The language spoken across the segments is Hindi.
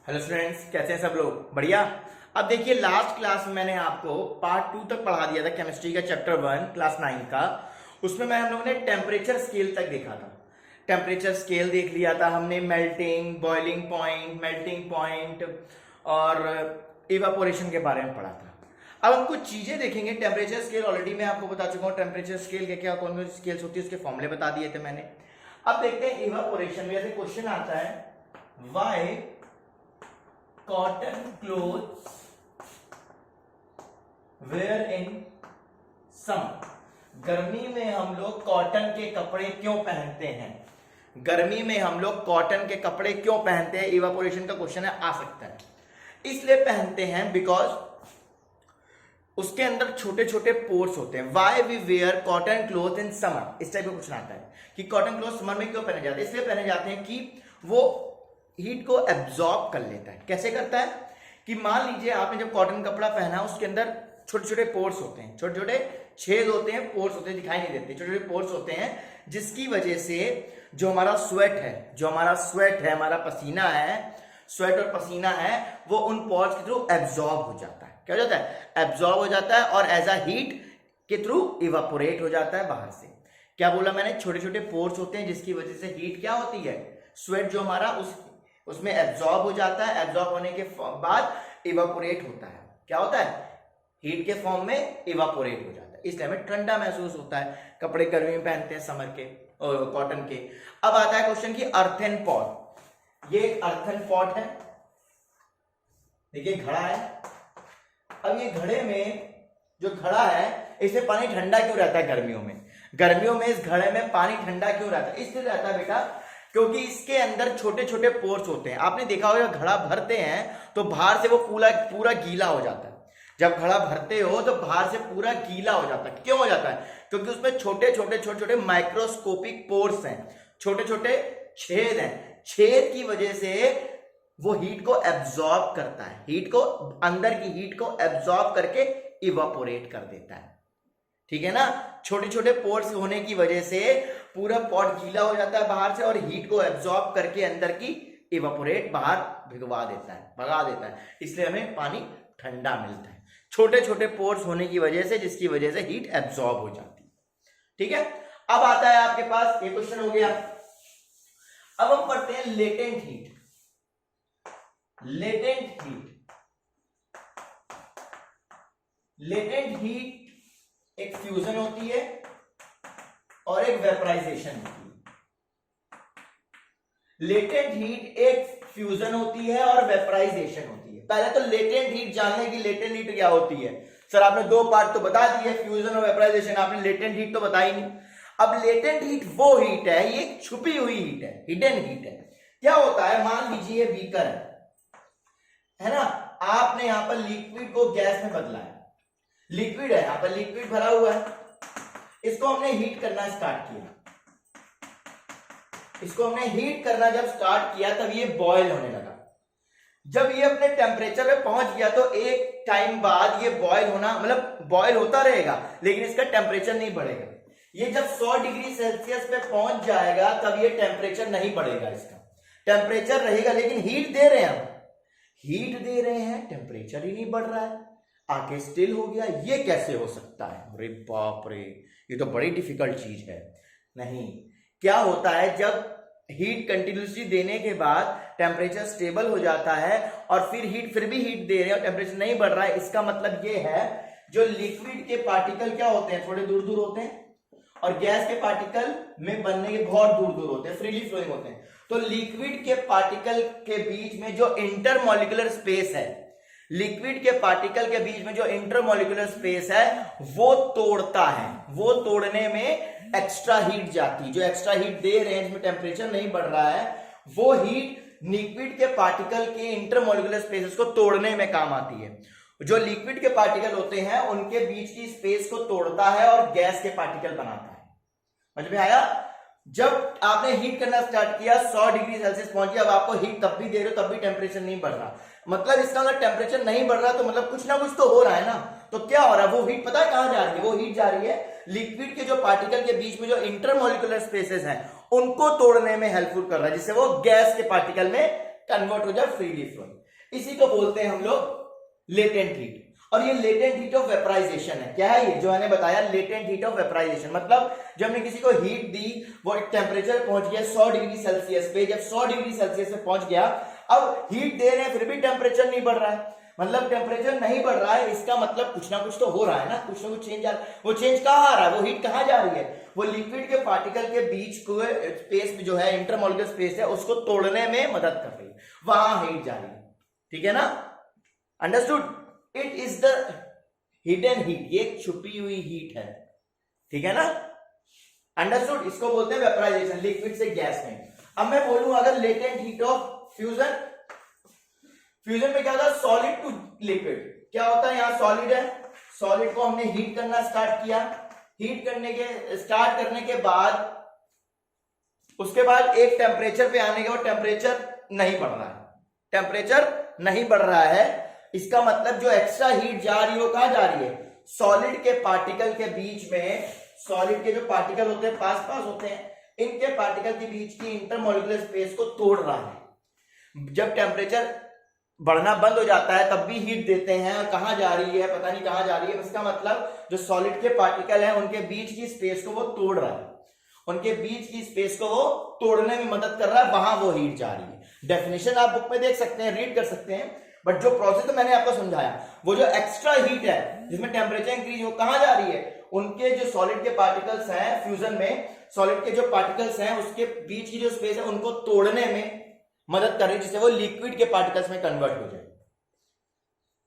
हेलो स्टूडेंट्स, कैसे हैं सब लोग? बढ़िया। अब देखिए, लास्ट क्लास में मैंने आपको पार्ट 2 तक पढ़ा दिया था केमिस्ट्री का चैप्टर 1 क्लास 9 का। उसमें हम लोगों ने टेम्परेचर स्केल तक देखा था। टेम्परेचर स्केल देख लिया था हमने, melting, boiling point, melting point और इवापोरेशन के बारे में पढ़ा था। अब हम कुछ चीजें देखेंगे। टेम्परेचर स्केल ऑलरेडी मैं आपको बता चुका हूँ। टेम्परेचर स्केल के क्या कौन कौन सी स्केल्स होती है उसके फॉर्मूले बता दिए थे मैंने। अब देखते हैं इवापोरेशन में। ऐसे क्वेश्चन आता है, why cotton clothes wear in summer. गर्मी में हम लोग कॉटन के कपड़े क्यों पहनते हैं? गर्मी में हम लोग कॉटन के कपड़े क्यों पहनते हैं? इवापोरेशन का क्वेश्चन है, आ सकता है। इसलिए पहनते हैं बिकॉज उसके अंदर छोटे छोटे पोर्स होते हैं। Why we wear cotton cloth in summer, इस टाइप का क्वेश्चन आता है कि कॉटन क्लोथ समर में क्यों पहने जाते हैं। इसलिए पहने जाते हैं कि वो हीट को एब्जॉर्ब कर लेता है। कैसे करता है कि मान लीजिए आपने जब कॉटन कपड़ा पहना, उसके अंदर छोटे छोटे पोर्स होते हैं, छोटे छोटे छेद होते हैं, पोर्स होते हैं, दिखाई नहीं देते, छोटे छोटे पोर्स होते हैं, जिसकी वजह से जो हमारा स्वेट है, हमारा पसीना है, स्वेट और पसीना है, वो उन पोर्स के थ्रू एब्जॉर्ब हो जाता है। क्या हो जाता है? एब्जॉर्ब हो जाता है और एज अ हीट के थ्रू इवापोरेट हो जाता है बाहर से। क्या बोला मैंने? छोटे छोटे पोर्स होते हैं जिसकी वजह से हीट क्या होती है, स्वेट जो हमारा उसमें एब्जॉर्ब हो जाता है। एब्जॉर्ब होने के बाद इवापोरेट होता है। क्या होता है? हीट के फॉर्म में इवापोरेट हो जाता है। इसलिए हमें ठंडा महसूस होता है। कपड़े गर्मी में पहनते हैं समर के, कॉटन के। अब आता है क्वेश्चन की अर्थन पॉट। ये एक अर्थन पॉट है, देखिए घड़ा है। अब ये घड़े में जो घड़ा है, इसमें पानी ठंडा क्यों रहता है गर्मियों में? गर्मियों में इस घड़े में पानी ठंडा क्यों रहता है? इसलिए रहता है बेटा क्योंकि इसके अंदर छोटे छोटे पोर्स होते हैं। आपने देखा होगा घड़ा भरते हैं तो बाहर से वो पूरा गीला हो जाता है। जब घड़ा भरते हो तो बाहर से पूरा गीला हो जाता है। क्यों हो जाता है? क्योंकि उसमें छोटे छोटे माइक्रोस्कोपिक पोर्स हैं, छोटे छोटे छेद हैं। छेद की वजह से वो हीट को एब्जॉर्ब करता है, हीट को, अंदर की हीट को एब्जॉर्ब करके इवापोरेट कर देता है। ठीक है ना? छोटे छोटे पोर्स होने की वजह से पूरा पॉट गीला हो जाता है बाहर से और हीट को एब्जॉर्ब करके अंदर की इवापोरेट बाहर भगा देता है। इसलिए हमें पानी ठंडा मिलता है, छोटे छोटे पोर्स होने की वजह से, जिसकी वजह से हीट एब्जॉर्ब हो जाती है। ठीक है। अब आता है आपके पास, ये क्वेश्चन हो गया। अब हम पढ़ते हैं लेटेंट हीट। लेटेंट हीट एक फ्यूजन होती है और एक वेपराइजेशन होती है। लेटेंट हीट एक फ्यूजन होती है और वेपराइजेशन होती है। पहले तो लेटेंट हीट जानने की, लेटेंट हीट क्या होती है। सर आपने दो पार्ट तो बता दिए, फ्यूजन और वेपराइजेशन, आपने लेटेंट हीट तो बताई नहीं। अब लेटेंट हीट वो हीट है, ये छुपी हुई हीट है, हिडन हीट है। क्या होता है? मान लीजिए बीकर है ना, आपने यहां पर लिक्विड को गैस में बदला है। लिक्विड है, यहां पर लिक्विड भरा हुआ है, इसको हमने हीट करना स्टार्ट किया। इसको हमने हीट करना जब स्टार्ट किया तब ये बॉयल होने लगा। जब ये अपने टेम्परेचर पे पहुंच गया तो एक टाइम बाद ये बॉयल होना, मतलब बॉयल होता रहेगा लेकिन इसका टेम्परेचर नहीं बढ़ेगा। ये जब 100 डिग्री सेल्सियस पे पहुंच जाएगा तब ये टेम्परेचर नहीं बढ़ेगा, इसका टेम्परेचर रहेगा। लेकिन हीट दे रहे हैं, टेम्परेचर ही नहीं बढ़ रहा है, आगे स्टिल हो गया। ये कैसे हो सकता है? अरे बाप रे, ये तो बड़ी डिफिकल्ट चीज है। नहीं, क्या होता है, जब हीट कंटिन्यूसली देने के बाद टेम्परेचर स्टेबल हो जाता है और फिर भी हीट दे रहे हैं और टेम्परेचर नहीं बढ़ रहा है, इसका मतलब ये है जो लिक्विड के पार्टिकल क्या होते हैं, थोड़े दूर दूर होते हैं और गैस के पार्टिकल में बनने के बहुत दूर दूर होते हैं, फ्रीली फ्लोइंग होते हैं। तो लिक्विड के पार्टिकल के बीच में जो इंटरमॉलिक्यूलर स्पेस है, लिक्विड के पार्टिकल के बीच में जो इंटरमॉलिक्यूलर स्पेस है वो तोड़ता है। वो तोड़ने में एक्स्ट्रा हीट जाती है। जो एक्स्ट्रा हीट दे रहे हैं, जिसमें टेम्परेचर नहीं बढ़ रहा है, वो हीट लिक्विड के पार्टिकल के इंटरमॉलिक्यूलर स्पेसेस को तोड़ने में काम आती है। जो लिक्विड के पार्टिकल होते हैं उनके बीच की स्पेस को तोड़ता है और गैस के पार्टिकल बनाता है। समझ में आया? जब आपने हीट करना स्टार्ट किया, 100 डिग्री सेल्सियस पहुंच गया, अब आपको हीट तब भी दे रहे हो, तब भी टेम्परेचर नहीं बढ़ रहा। मतलब इसका अगर टेम्परेचर नहीं बढ़ रहा तो मतलब कुछ ना कुछ तो हो रहा है ना। तो क्या हो रहा है? वो हीट पता है कहां जा रही है? वो हीट जा रही है लिक्विड के जो पार्टिकल के बीच में जो इंटरमॉलिक्यूलर स्पेसेस हैं उनको तोड़ने में हेल्पफुल कर रहा है, जिससे वो गैस के पार्टिकल में कन्वर्ट हो जाए फ्रीली फ्लोइंग। इसी को बोलते हैं हम लोग लेटेंट हीट। और ये लेटेंट हीट ऑफ वेपराइजेशन है। क्या है ये जो मैंने बताया, लेटेंट हीट ऑफ वेपराइजेशन, मतलब जब हमने किसी को हीट दी, वो एक टेम्परेचर पहुंच गया 100 डिग्री सेल्सियस पे, जब 100 डिग्री सेल्सियस पे पहुंच गया, अब हीट दे रहे हैं फिर भी टेम्परेचर नहीं बढ़ रहा है, मतलब टेम्परेचर नहीं बढ़ रहा है, इसका मतलब कुछ ना कुछ तो हो रहा है ना, कुछ ना कुछ चेंज आ रहा है। वो चेंज कहाँ आ रहा है, वो हीट कहाँ जा रही है, वो लिक्विड के पार्टिकल के बीच को स्पेस जो है, इंटरमॉलिक्यूलर स्पेस है, उसको तोड़ने में मदद कर रही है, वहां हीट जा रही है। ठीक है ना, understood? It is the hidden heat, ये छुपी हुई हीट है। ठीक है ना, अंडरस्टूड? इसको बोलते हैं वेपराइजेशन, लिक्विड से गैस में। अब मैं बोलूं अगर latent heat of fusion, fusion में क्या होता है, सॉलिड टू लिक्विड। क्या होता है, यहां सॉलिड है, सॉलिड को हमने हीट करना स्टार्ट किया, हीट करने के स्टार्ट करने के बाद उसके बाद एक टेम्परेचर पे आने के बाद टेम्परेचर नहीं बढ़ रहा है, टेम्परेचर नहीं बढ़ रहा है, इसका मतलब जो एक्स्ट्रा हीट जा रही है वो कहां जा रही है, सॉलिड के पार्टिकल के बीच में, सॉलिड के जो पार्टिकल होते हैं पास पास होते हैं, इनके पार्टिकल के बीच की इंटरमॉलिक्यूलर स्पेस को तोड़ रहा है। जब टेम्परेचर बढ़ना बंद हो जाता है तब भी हीट देते हैं, और कहां जा रही है पता नहीं कहां जा रही है, इसका मतलब जो सॉलिड के पार्टिकल हैं उनके बीच की स्पेस को वो तोड़ रहा है, उनके बीच की स्पेस को वो तोड़ने में मदद कर रहा है, वहां वो हीट जा रही है। डेफिनेशन आप बुक में देख सकते हैं, रीड कर सकते हैं, बट जो प्रोसेस तो मैंने आपको समझाया, वो जो एक्स्ट्रा हीट है जिसमें टेम्परेचर इंक्रीज हो, कहां जा रही है, उनके जो सॉलिड के पार्टिकल्स हैं फ्यूजन में, सॉलिड के जो पार्टिकल्स हैं उसके बीच की जो स्पेस है उनको तोड़ने में मदद कर रही है, जिससे वो लिक्विड के पार्टिकल्स में कन्वर्ट हो जाए।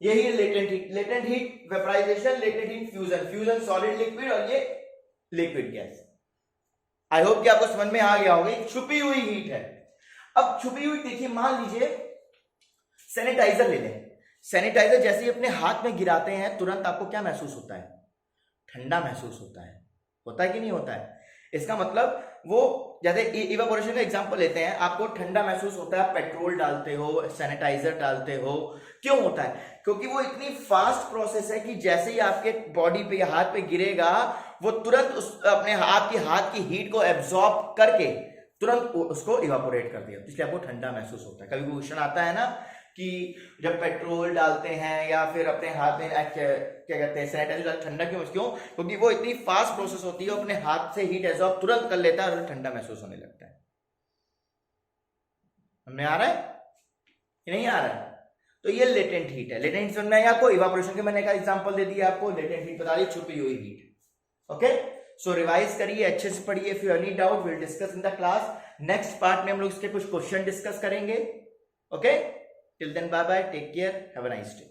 यही है latent heat. Latent heat vaporisation, latent heat fusion, fusion solid liquid और ये लिक्विड गैस। आई होप कि आपको समझ में आ गया होगा, छुपी हुई हीट है। अब छुपी हुई देखिए, मान लीजिए सैनिटाइजर ले लें, सैनिटाइजर जैसे ही अपने हाथ में गिराते हैं तुरंत आपको क्या महसूस होता है, ठंडा महसूस होता है कि नहीं होता है? इसका मतलब वो जैसे इवेपोरेशन का एग्जांपल लेते हैं, आपको ठंडा महसूस होता है, पेट्रोल डालते हो, सैनिटाइजर डालते हो, क्यों होता है? क्योंकि वो इतनी फास्ट प्रोसेस है कि जैसे ही आपके बॉडी पे या हाथ पे गिरेगा वो तुरंत उस अपने हाथ की हीट को एब्जॉर्ब करके तुरंत उसको इवेपोरेट कर दिया, इसलिए आपको ठंडा महसूस होता है। कभी क्वेश्चन आता है ना कि जब पेट्रोल डालते हैं या फिर अपने हाथ में क्या कहते हैं सैनिटाइजर, ठंडा क्यों? क्योंकि वो इतनी फास्ट प्रोसेस होती है, अपने हाथ से हीट एब्जॉर्ब तुरंत कर लेता है और ठंडा महसूस होने लगता है। हमें आ रहा है कि नहीं आ रहा है? तो ये लेटेंट हीट है। लेटेंट हीट समझना है आपको, इवेपोरेशन के मैंने का एग्जांपल दे दिया आपको, लेटेंट हीट बता दी, छुपी हुई हीट। ओके, सो रिवाइज करिए, अच्छे से पढ़िए। If you any doubt will discuss in the class. Next part में हम लोग इसके कुछ क्वेश्चन डिस्कस करेंगे। Okay, till then bye bye, take care, have a nice day.